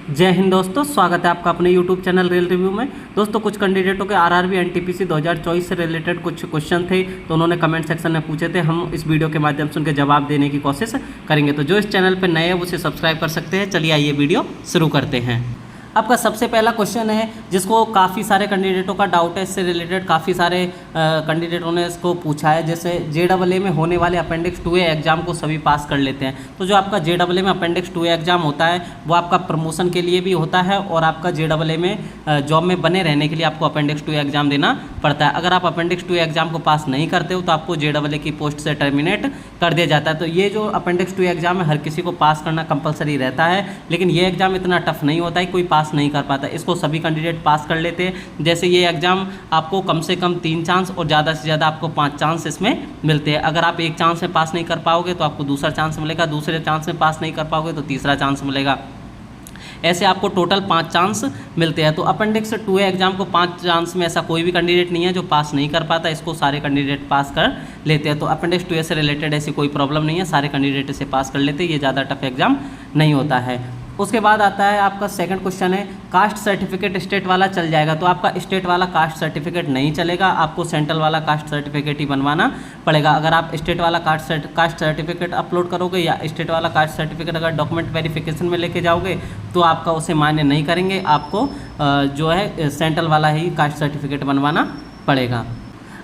जय हिंद दोस्तों, स्वागत है आपका अपने YouTube चैनल रेल रिव्यू में। दोस्तों, कुछ कैंडिडेटों के आरआरबी एनटीपीसी 2024 से रिलेटेड कुछ क्वेश्चन थे, तो उन्होंने कमेंट सेक्शन में पूछे थे। हम इस वीडियो के माध्यम से उनके जवाब देने की कोशिश करेंगे। तो जो इस चैनल पर नए हैं उसे सब्सक्राइब कर सकते हैं। चलिए आइए वीडियो शुरू करते हैं। आपका सबसे पहला क्वेश्चन है जिसको काफ़ी सारे कैंडिडेटों का डाउट है, इससे रिलेटेड काफ़ी सारे कैंडिडेटों ने इसको पूछा है। जैसे JEE में होने वाले अपेंडिक्स 2A एग्जाम को सभी पास कर लेते हैं, तो जो आपका JEE में अपेंडिक्स 2A एग्जाम होता है वो आपका प्रमोशन के लिए भी होता है और आपका JEE में जॉब में बने रहने के लिए आपको अपेंडिक्स 2A एग्जाम देना पड़ता है। अगर आप अपेंडिक्स 2A एग्जाम को पास नहीं करते हो तो आपको JEE की पोस्ट से टर्मिनेट कर दिया जाता है। तो ये जो अपेंडिक्स 2A एग्जाम है हर किसी को पास करना कंपलसरी रहता है, लेकिन ये एग्जाम इतना टफ नहीं होता है, कोई पास नहीं कर पाता। इसको सभी कैंडिडेट पास कर लेते हैं। जैसे ये एग्जाम आपको कम से कम 3 चांस और ज़्यादा से ज़्यादा आपको 5 चांस इसमें मिलते हैं। अगर आप एक चांस में पास नहीं कर पाओगे तो आपको दूसरा चांस मिलेगा, दूसरे चांस में पास नहीं कर पाओगे तो तीसरा चांस मिलेगा। ऐसे आपको टोटल 5 चांस मिलते हैं। तो अपेंडिक्स 2A एग्जाम को 5 चांस में ऐसा कोई भी कैंडिडेट नहीं है जो पास नहीं कर पाता, इसको सारे कैंडिडेट पास कर लेते हैं। तो अपेंडिक्स 2A से रिलेटेड ऐसी कोई प्रॉब्लम नहीं है, सारे कैंडिडेट इसे पास कर लेते हैं। ये ज़्यादा टफ एग्जाम नहीं होता है। उसके बाद आता है आपका सेकंड क्वेश्चन है, कास्ट सर्टिफिकेट स्टेट वाला चल जाएगा? तो आपका स्टेट वाला कास्ट सर्टिफिकेट नहीं चलेगा, आपको सेंट्रल वाला कास्ट सर्टिफिकेट ही बनवाना पड़ेगा। अगर आप स्टेट वाला कास्ट सर्टिफिकेट अपलोड करोगे या स्टेट वाला कास्ट सर्टिफिकेट अगर डॉक्यूमेंट वेरिफिकेशन में लेके जाओगे तो आपका उसे मान्य नहीं करेंगे, आपको जो है सेंट्रल वाला ही कास्ट सर्टिफिकेट बनवाना पड़ेगा।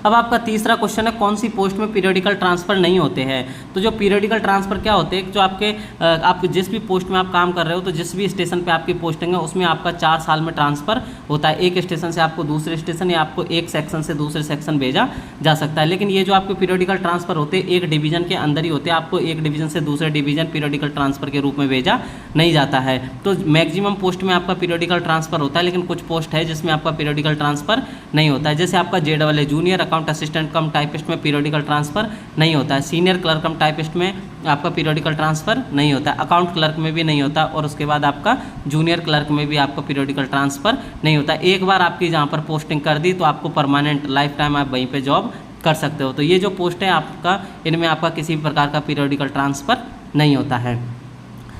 अब आपका तीसरा क्वेश्चन है, कौन सी पोस्ट में पीरियडिकल ट्रांसफ़र नहीं होते हैं? तो जो पीरियडिकल ट्रांसफ़र क्या होते हैं, जो आपके जिस भी पोस्ट में आप काम कर रहे हो तो जिस भी स्टेशन पे आपकी पोस्टिंग है उसमें आपका 4 साल में ट्रांसफ़र होता है। एक स्टेशन से आपको दूसरे स्टेशन या आपको एक सेक्शन से दूसरे सेक्शन भेजा जा सकता है। लेकिन ये जो आपके पीरियडिकल ट्रांसफ़र होते हैं एक डिवीज़न के अंदर ही होते हैं, आपको एक डिवीज़न से दूसरे डिवीज़न पीरियडिकल ट्रांसफ़र के रूप में भेजा नहीं जाता है। तो मैक्सिमम पोस्ट में आपका पीरियडिकल ट्रांसफ़र होता है, लेकिन कुछ पोस्ट है जिसमें आपका पीरियडिकल ट्रांसफ़र नहीं होता है। जैसे आपका JEE जूनियर अकाउंट असिस्टेंट कम टाइपिस्ट में पीरियडिकल ट्रांसफ़र नहीं होता है, सीनियर क्लर्क कम टाइपिस्ट में आपका पीरियडिकल ट्रांसफ़र नहीं होता है, अकाउंट क्लर्क में भी नहीं होता और उसके बाद आपका जूनियर क्लर्क में भी आपका पीरियडिकल ट्रांसफ़र नहीं होता। एक बार आपकी जहाँ पर पोस्टिंग कर दी तो आपको परमानेंट लाइफ टाइम आप वहीं पे जॉब कर सकते हो। तो ये जो पोस्ट है आपका, इनमें आपका किसी भी प्रकार का पीरियडिकल ट्रांसफ़र नहीं होता है।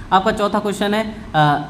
आपका चौथा क्वेश्चन है,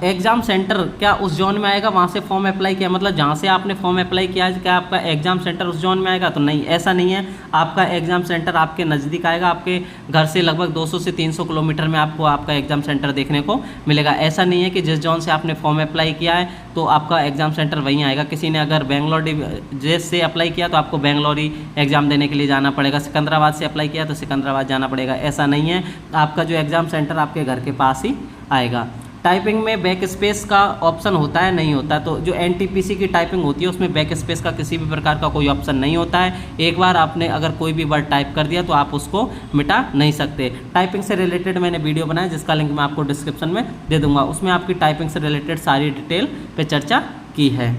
एग्ज़ाम सेंटर क्या उस जोन में आएगा वहाँ से फॉर्म अप्लाई किया? मतलब जहाँ से आपने फॉर्म अप्लाई किया है क्या आपका एग्ज़ाम सेंटर उस जोन में आएगा? तो नहीं, ऐसा नहीं है। आपका एग्ज़ाम सेंटर आपके नज़दीक आएगा, आपके घर से लगभग 200 से 300 किलोमीटर में आपको आपका एग्ज़ाम सेंटर देखने को मिलेगा। ऐसा नहीं है कि जिस जोन से आपने फॉर्म अप्लाई किया है तो आपका एग्ज़ाम सेंटर वहीं आएगा। किसी ने अगर बेंगलोर से अप्लाई किया तो आपको बेंगलोर ही एग्ज़ाम देने के लिए जाना पड़ेगा, सिकंदराबाद से अप्लाई किया तो सिकंदराबाद जाना पड़ेगा। ऐसा नहीं है, आपका जो एग्ज़ाम सेंटर आपके घर के पास ही आएगा। टाइपिंग में बैक स्पेस का ऑप्शन होता है नहीं होता? तो जो एनटीपीसी की टाइपिंग होती है उसमें बैक स्पेस का किसी भी प्रकार का कोई ऑप्शन नहीं होता है। एक बार आपने अगर कोई भी वर्ड टाइप कर दिया तो आप उसको मिटा नहीं सकते। टाइपिंग से रिलेटेड मैंने वीडियो बनाया जिसका लिंक मैं आपको डिस्क्रिप्शन में दे दूंगा, उसमें आपकी टाइपिंग से रिलेटेड सारी डिटेल पे चर्चा की है।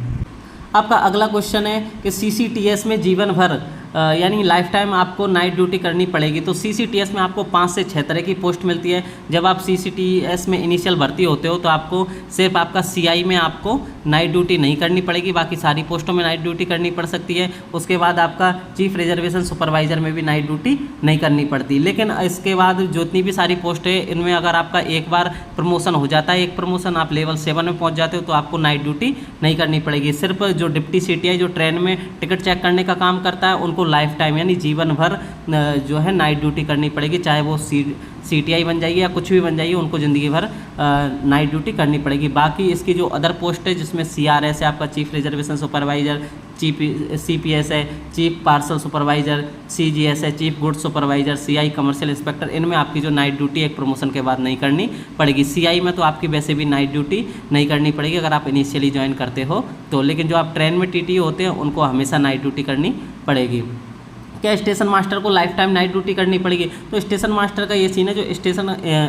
आपका अगला क्वेश्चन है कि CCTS में जीवन भर यानी लाइफ टाइम आपको नाइट ड्यूटी करनी पड़ेगी। तो CCTS में आपको 5 से 6 तरह की पोस्ट मिलती है। जब आप CCTS में इनिशियल भर्ती होते हो तो आपको सिर्फ आपका CI में आपको नाइट ड्यूटी नहीं करनी पड़ेगी, बाकी सारी पोस्टों में नाइट ड्यूटी करनी पड़ सकती है। उसके बाद आपका चीफ रिजर्वेशन सुपरवाइज़र में भी नाइट ड्यूटी नहीं करनी पड़ती। लेकिन इसके बाद जितनी भी सारी पोस्ट है इनमें अगर आपका एक बार प्रमोशन हो जाता है, एक प्रमोशन आप लेवल 7 में पहुँच जाते हो तो आपको नाइट ड्यूटी नहीं करनी पड़ेगी। सिर्फ जो डिप्टी CTI जो ट्रेन में टिकट चेक करने का काम करता है उनको लाइफ टाइम यानी जीवन भर जो है नाइट ड्यूटी करनी पड़ेगी, चाहे वो CTI बन जाइए या कुछ भी बन जाइए, उनको ज़िंदगी भर नाइट ड्यूटी करनी पड़ेगी। बाकी इसकी जो अदर पोस्ट है जिसमें CRS है आपका चीफ रिजर्वेशन सुपरवाइज़र, CPS है चीफ पार्सल सुपरवाइज़र, CGS है chief goods supervisor, CI commercial inspector, इनमें आपकी जो नाइट ड्यूटी एक प्रमोशन के बाद नहीं करनी पड़ेगी। CI में तो आपकी वैसे भी नाइट ड्यूटी नहीं करनी पड़ेगी अगर आप इनिशियली ज्वाइन करते हो तो, लेकिन जो आप ट्रेन में TTE होते हैं उनको हमेशा नाइट ड्यूटी करनी पड़ेगी। क्या स्टेशन मास्टर को लाइफ टाइम नाइट ड्यूटी करनी पड़ेगी? तो स्टेशन मास्टर का ये सीन है, जो स्टेशन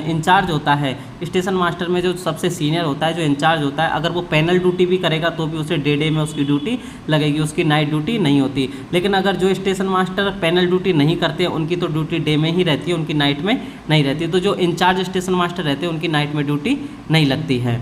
इंचार्ज होता है, स्टेशन मास्टर में जो सबसे सीनियर होता है, जो इंचार्ज होता है, अगर वो पैनल ड्यूटी भी करेगा तो भी उसे डे में उसकी ड्यूटी लगेगी, उसकी नाइट ड्यूटी नहीं होती। लेकिन अगर जो स्टेशन मास्टर पैनल ड्यूटी नहीं करते उनकी तो ड्यूटी डे में ही रहती है, उनकी नाइट में नहीं रहती। तो जो इंचार्ज स्टेशन मास्टर रहते हैं उनकी नाइट में ड्यूटी नहीं लगती है।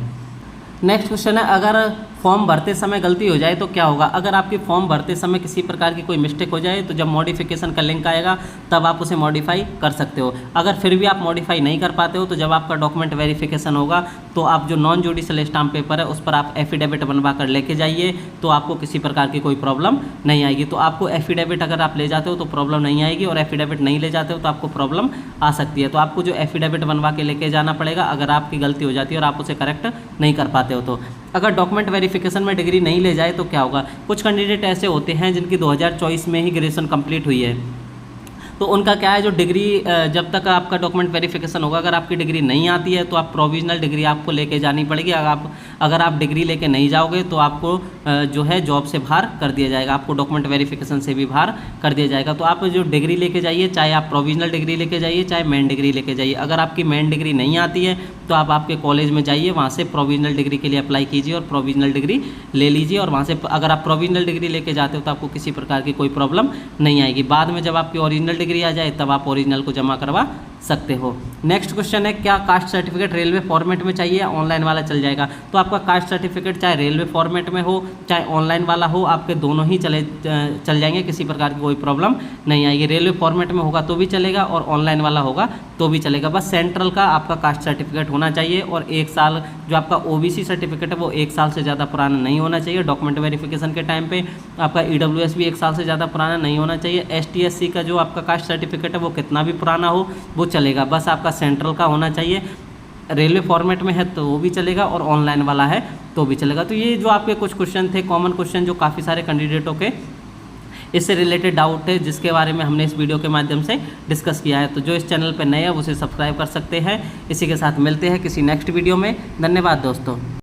नेक्स्ट क्वेश्चन है, अगर फॉर्म भरते समय गलती हो जाए तो क्या होगा। अगर आपकी फॉर्म भरते समय किसी प्रकार की कोई मिस्टेक हो जाए तो जब मॉडिफिकेशन का लिंक आएगा तब आप उसे मॉडिफाई कर सकते हो। अगर फिर भी आप मॉडिफाई नहीं कर पाते हो तो जब आपका डॉक्यूमेंट वेरिफिकेशन होगा तो आप जो नॉन जुडिशियल स्टाम्प पेपर है उस पर आप एफिडेविट बनवा कर लेके जाइए, तो आपको किसी प्रकार की कोई प्रॉब्लम नहीं आएगी। तो आपको एफिडेविट अगर आप ले जाते हो तो प्रॉब्लम नहीं आएगी, और एफिडेविट नहीं ले जाते हो तो आपको प्रॉब्लम आ सकती है। तो आपको जो एफिडेविट बनवा के लेके जाना पड़ेगा अगर आपकी गलती हो जाती है और आप उसे करेक्ट नहीं कर पाते हो तो। अगर डॉक्यूमेंट वेरिफिकेशन में डिग्री नहीं ले जाए तो क्या होगा। कुछ कैंडिडेट ऐसे होते हैं जिनकी 2024 में ही ग्रेजुएशन कंप्लीट हुई है, तो उनका क्या है, जो डिग्री जब तक आपका डॉक्यूमेंट वेरिफिकेशन होगा अगर आपकी डिग्री नहीं आती है तो आप प्रोविजनल डिग्री आपको लेके जानी पड़ेगी। अगर आप डिग्री लेके नहीं जाओगे तो आपको जो है जॉब से बाहर कर दिया जाएगा, आपको डॉक्यूमेंट वेरिफिकेशन से भी बाहर कर दिया जाएगा। तो आप जो डिग्री लेके जाइए, चाहे आप प्रोविजनल डिग्री लेके जाइए चाहे मेन डिग्री लेके जाइए। अगर आपकी मेन डिग्री नहीं आती है तो आप आपके कॉलेज में जाइए, वहाँ से प्रोविजनल डिग्री के लिए अप्लाई कीजिए और प्रोविजनल डिग्री ले लीजिए, और वहाँ से अगर आप प्रोविजनल डिग्री लेके जाते हो तो आपको किसी प्रकार की कोई प्रॉब्लम नहीं आएगी। बाद में जब आपकी ओरिजिनल डिग्री आ जाए तब आप ओरिजिनल को जमा करवा सकते हो। नेक्स्ट क्वेश्चन है, क्या कास्ट सर्टिफिकेट रेलवे फॉर्मेट में चाहिए या ऑनलाइन वाला चल जाएगा। तो आपका कास्ट सर्टिफिकेट चाहे रेलवे फॉर्मेट में हो चाहे ऑनलाइन वाला हो, आपके दोनों ही चल जाएंगे, किसी प्रकार की कोई प्रॉब्लम नहीं आएगी। रेलवे फॉर्मेट में होगा तो भी चलेगा और ऑनलाइन वाला होगा तो भी चलेगा। बस सेंट्रल का आपका कास्ट सर्टिफिकेट होना चाहिए, और 1 साल जो आपका OBC सर्टिफिकेट है वो 1 साल से ज़्यादा पुराना नहीं होना चाहिए। डॉक्यूमेंट वेरिफिकेशन के टाइम पे आपका EWS भी 1 साल से ज़्यादा पुराना नहीं होना चाहिए। ST SC का जो आपका कास्ट सर्टिफिकेट है वो कितना भी पुराना हो वो चलेगा, बस आपका सेंट्रल का होना चाहिए। रेलवे फॉर्मेट में है तो वो भी चलेगा और ऑनलाइन वाला है तो भी चलेगा। तो ये जो आपके कुछ क्वेश्चन थे, कॉमन क्वेश्चन जो काफ़ी सारे कैंडिडेटों के इससे रिलेटेड डाउट है, जिसके बारे में हमने इस वीडियो के माध्यम से डिस्कस किया है। तो जो इस चैनल पर नए हैं उसे सब्सक्राइब कर सकते हैं। इसी के साथ मिलते हैं किसी नेक्स्ट वीडियो में। धन्यवाद दोस्तों।